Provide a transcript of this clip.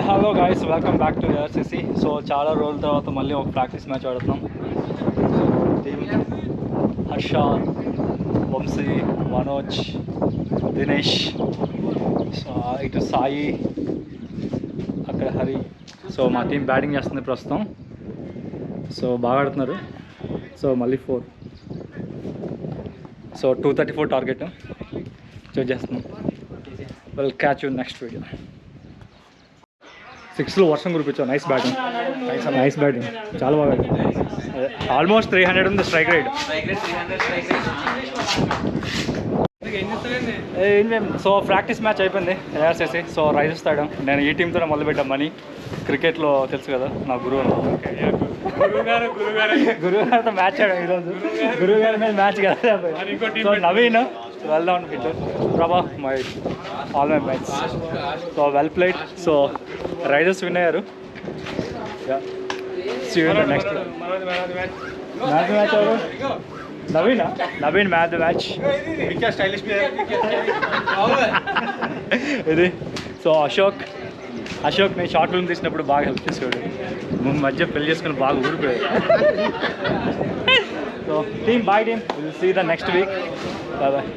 Hello guys, welcome back to ARCC. So చాలా రోజుల తర్వాత మళ్ళీ ఒక ప్రాక్టీస్ మ్యాచ్ ఆడుతున్నాం. టీమ్ హర్ష, వంశీ, మనోజ్, దినేష్, ఇటు సాయి, అక్కడ హరి. సో మా టీం బ్యాటింగ్ చేస్తుంది ప్రస్తుతం. సో బాగా ఆడుతున్నారు. సో మళ్ళీ 4. సో 234 టార్గెట్ చూస్ చేస్తున్నాం. Well catch you next video. 6లో వర్షం కురిపించావు. నైస్ బ్యాటింగ్, నైస్ బ్యాటింగ్, చాలా బాగా ఆల్మోస్ట్ 300 ఉంది strike rate. So practice match అయిపోయింది ARCC. సో రైజెస్ తాడాం. నేను ఈ టీంతోనే మొదలుపెట్టాం. మనీ క్రికెట్లో తెలుసు కదా, నా గురువు. గురువుగారితో మ్యాచ్ ఆడాం ఈరోజు. గురువుగారి మీద మ్యాచ్ కదా. So Naveen well down hitter, ప్రభా మై ఆల్ మై match. So well played. So risers win అయ్యారు. నెక్స్ట్ మ్యాచ్ ఎవరు? నవీన్ మ్యాచ్ ద మ్యాచ్ ఇది. సో అశోక్ నేను షార్ట్ ఫిల్మ్ తీసినప్పుడు బాగా హెల్ప్ చేసేవాడు. మధ్య పెళ్లి చేసుకుని బాగా ఊడిపోయాడు. So team bye team, will see the next week. Bye bye.